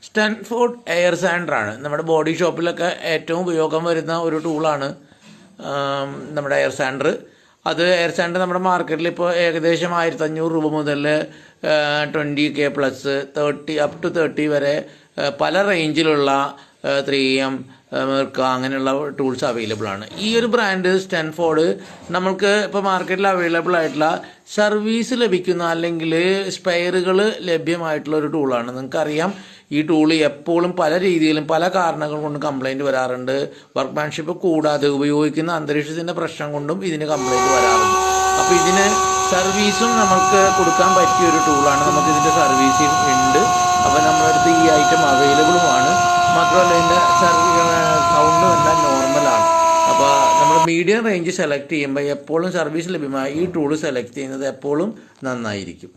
സ്റ്റൻഫോർഡ് air സാൻഡറാണ്. നമ്മുടെ body ഷോപ്പിലൊക്കെ ഏറ്റവും ഉപയോഗം വരുന്ന ഒരു ടൂളാണ് നമ്മുടെ എയർ സാൻഡർ. അത് എയർ സാൻഡർ നമ്മുടെ മാർക്കറ്റിൽ ഇപ്പോൾ ഏകദേശം 1500 രൂപ മുതൽ 20K പ്ലസ് 30 അപ് ടു 30 വരെ പല റേഞ്ചിലുള്ള 3M മെർക്ക അങ്ങനെയുള്ള ടൂൾസ് അവൈലബിൾ ആണ്. ഈ ഒരു ബ്രാൻഡ് സ്റ്റൻഫോർഡ് നമ്മൾക്ക് ഇപ്പോൾ മാർക്കറ്റിൽ അവൈലബിൾ ആയിട്ടുള്ള സർവീസ് ലഭിക്കുന്ന അല്ലെങ്കിൽ സ്പെയറുകൾ ലഭ്യമായിട്ടുള്ള ഒരു ടൂളാണ്. നിങ്ങൾക്കറിയാം ഈ ടൂള് എപ്പോഴും പല രീതിയിലും പല കാരണങ്ങൾ കൊണ്ട് കംപ്ലൈൻറ്റ് വരാറുണ്ട്. വർക്ക്മാൻഷിപ്പ് കൂടാതെ ഉപയോഗിക്കുന്ന അന്തരീക്ഷത്തിൻ്റെ പ്രശ്നം കൊണ്ടും ഇതിന് കംപ്ലൈൻറ്റ് വരാറുണ്ട്. അപ്പോൾ ഇതിന് സർവീസും നമുക്ക് കൊടുക്കാൻ പറ്റിയ ഒരു ടൂളാണ്. നമുക്കിതിൻ്റെ സർവീസിങ് ഉണ്ട്. അപ്പോൾ നമ്മുടെ അടുത്ത് ഈ ഐറ്റം അവൈലബിളുമാണ്. മാത്രമല്ല ഇതിൻ്റെ സൗണ്ടും എല്ലാം നോർമലാണ്. അപ്പോൾ നമ്മൾ മീഡിയം റേഞ്ച് സെലക്ട് ചെയ്യുമ്പോൾ എപ്പോഴും സർവീസ് ലഭ്യമായ ഈ ടൂൾ സെലക്ട് ചെയ്യുന്നത് എപ്പോഴും നന്നായിരിക്കും.